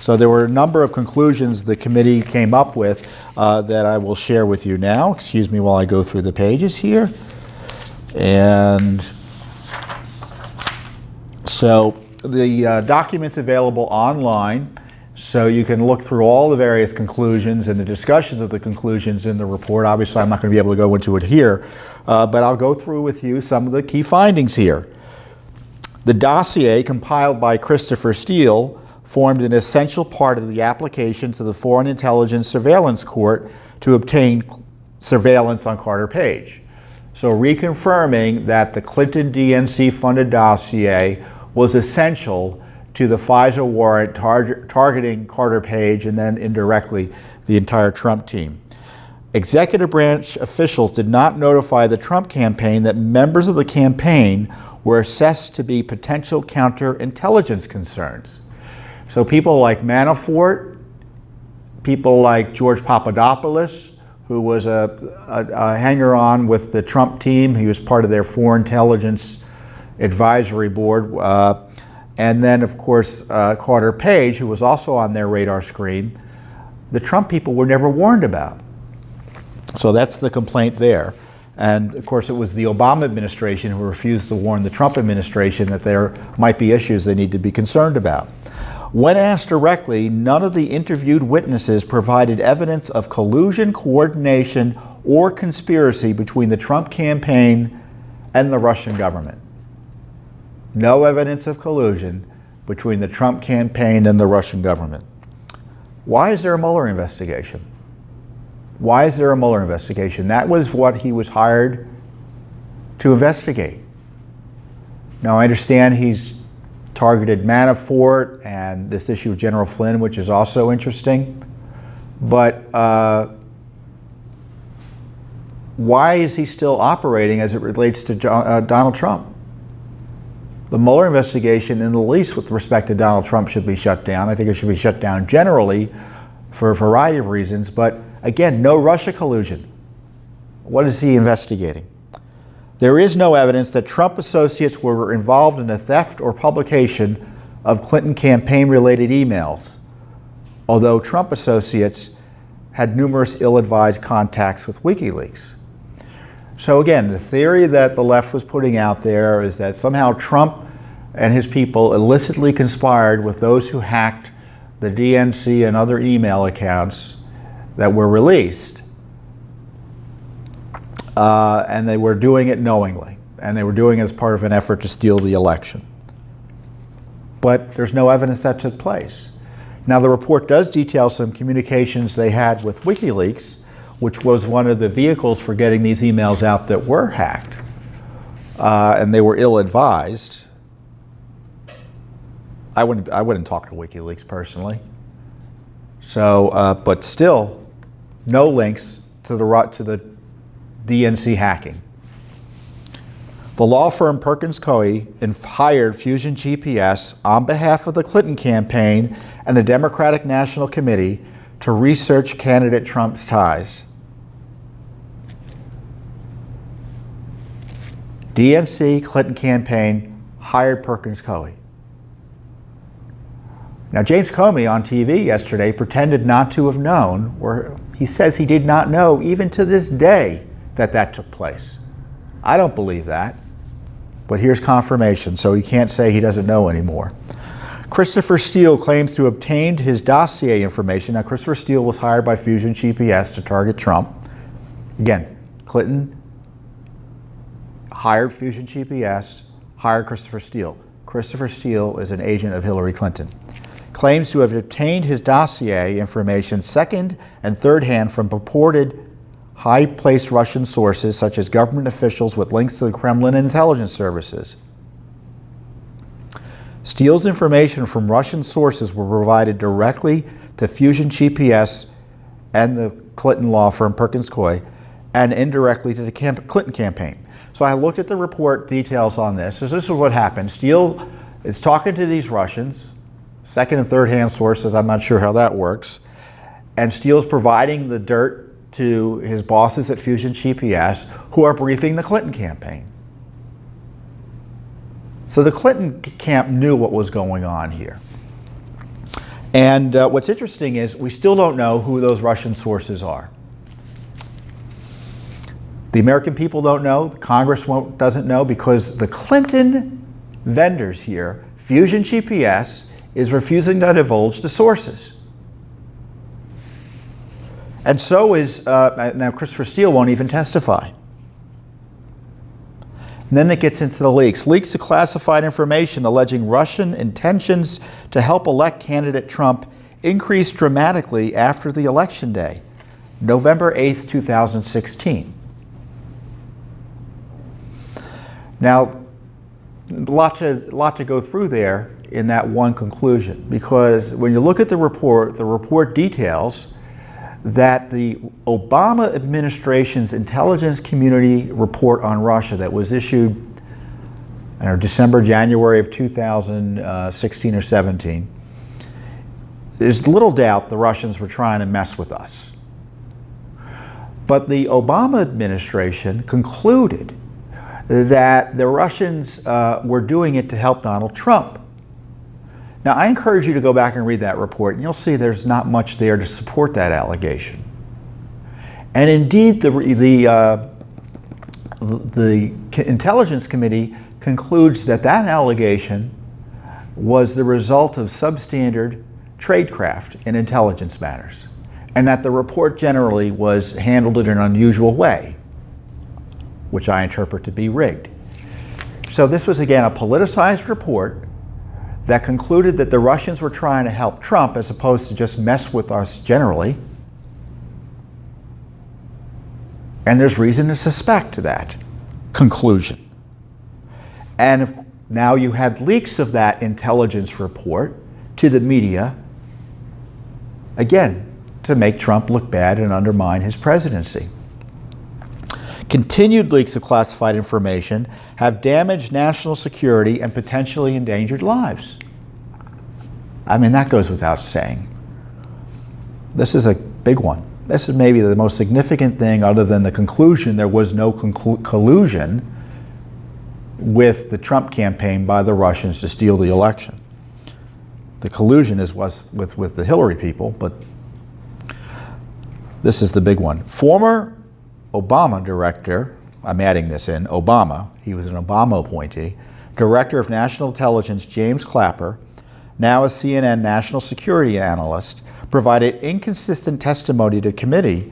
So there were a number of conclusions the committee came up with that I will share with you now. Excuse me while I go through the pages here. And so the document's available online, so you can look through all the various conclusions and the discussions of the conclusions in the report. Obviously, I'm not going to be able to go into it here, but I'll go through with you some of the key findings here. The dossier compiled by Christopher Steele formed an essential part of the application to the Foreign Intelligence Surveillance Court to obtain surveillance on Carter Page. So reconfirming that the Clinton DNC-funded dossier was essential to the FISA warrant targeting Carter Page and then indirectly the entire Trump team. Executive branch officials did not notify the Trump campaign that members of the campaign were assessed to be potential counterintelligence concerns. So people like Manafort, people like George Papadopoulos, who was a hanger-on with the Trump team. He was part of their Foreign Intelligence Advisory Board. And then, of course, Carter Page, who was also on their radar screen, the Trump people were never warned about. So that's the complaint there. And, of course, it was the Obama administration who refused to warn the Trump administration that there might be issues they need to be concerned about. When asked directly, none of the interviewed witnesses provided evidence of collusion, coordination, or conspiracy between the Trump campaign and the Russian government. No evidence of collusion between the Trump campaign and the Russian government. Why is there a Mueller investigation? Why is there a Mueller investigation? That was what he was hired to investigate. Now, I understand he's targeted Manafort and this issue of General Flynn, which is also interesting. But why is he still operating as it relates to Donald Trump? The Mueller investigation, in the least with respect to Donald Trump, should be shut down. I think it should be shut down generally for a variety of reasons. But again, no Russia collusion. What is he investigating? There is no evidence that Trump associates were involved in the theft or publication of Clinton campaign-related emails, although Trump associates had numerous ill-advised contacts with WikiLeaks. So again, the theory that the left was putting out there is that somehow Trump and his people illicitly conspired with those who hacked the DNC and other email accounts that were released. And they were doing it knowingly, and they were doing it as part of an effort to steal the election. But there's no evidence that took place. Now, the report does detail some communications they had with WikiLeaks, which was one of the vehicles for getting these emails out that were hacked, and they were ill-advised. I wouldn't talk to WikiLeaks personally. So, but still, no links to the DNC hacking. The law firm Perkins Coie hired Fusion GPS on behalf of the Clinton campaign and the Democratic National Committee to research candidate Trump's ties. DNC Clinton campaign hired Perkins Coie. Now, James Comey on TV yesterday pretended not to have known, or he says he did not know even to this day that took place. I don't believe that, but here's confirmation, so he can't say he doesn't know anymore. Christopher Steele claims to have obtained his dossier information. Now, Christopher Steele was hired by Fusion GPS to target Trump. Again, Clinton hired Fusion GPS, hired Christopher Steele. Christopher Steele is an agent of Hillary Clinton. Claims to have obtained his dossier information second and third hand from purported high-placed Russian sources such as government officials with links to the Kremlin intelligence services. Steele's information from Russian sources were provided directly to Fusion GPS and the Clinton law firm Perkins Coie, and indirectly to the Clinton campaign. So I looked at the report details on this. So this is what happened. Steele is talking to these Russians, second and third hand sources, I'm not sure how that works, and Steele's providing the dirt to his bosses at Fusion GPS, who are briefing the Clinton campaign. So the Clinton camp knew what was going on here. And what's interesting is we still don't know who those Russian sources are. The American people don't know, the Congress doesn't know, because the Clinton vendors here, Fusion GPS, is refusing to divulge the sources. And so is, now Christopher Steele won't even testify. And then it gets into the leaks. Leaks of classified information alleging Russian intentions to help elect candidate Trump increased dramatically after the election day, November 8th, 2016. Now, a lot to go through there in that one conclusion, because when you look at the report details that the Obama administration's intelligence community report on Russia that was issued, I don't know, December, January of 2016 or 17, there's little doubt the Russians were trying to mess with us. But the Obama administration concluded that the Russians were doing it to help Donald Trump. Now, I encourage you to go back and read that report, and you'll see there's not much there to support that allegation. And indeed, the Intelligence Committee concludes that that allegation was the result of substandard tradecraft in intelligence matters, and that the report generally was handled in an unusual way, which I interpret to be rigged. So this was, again, a politicized report that concluded that the Russians were trying to help Trump as opposed to just mess with us generally. And there's reason to suspect that conclusion. And if now you had leaks of that intelligence report to the media, again, to make Trump look bad and undermine his presidency. Continued leaks of classified information have damaged national security and potentially endangered lives. I mean, that goes without saying. This is a big one. This is maybe the most significant thing, other than the conclusion there was no collusion with the Trump campaign by the Russians to steal the election. The collusion is with the Hillary people, but this is the big one. Former Obama director, I'm adding this in, Obama, he was an Obama appointee, Director of National Intelligence James Clapper, now a CNN national security analyst, provided inconsistent testimony to committee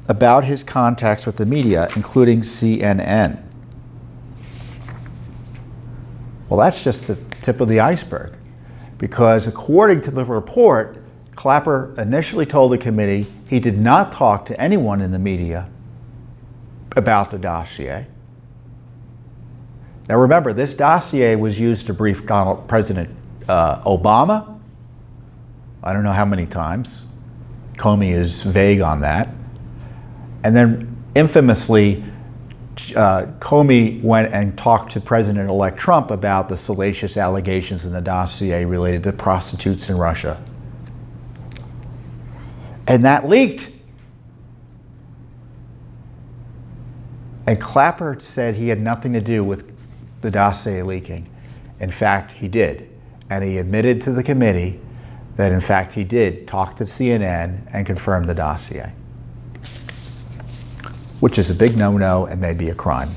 about his contacts with the media, including CNN. Well, that's just the tip of the iceberg, because according to the report, Clapper initially told the committee he did not talk to anyone in the media about the dossier. Now remember, this dossier was used to brief President Obama. I don't know how many times. Comey is vague on that. And then infamously, Comey went and talked to President-elect Trump about the salacious allegations in the dossier related to prostitutes in Russia. And that leaked. And Clapper said he had nothing to do with the dossier leaking. In fact, he did. And he admitted to the committee that, in fact, he did talk to CNN and confirm the dossier, which is a big no-no and maybe a crime.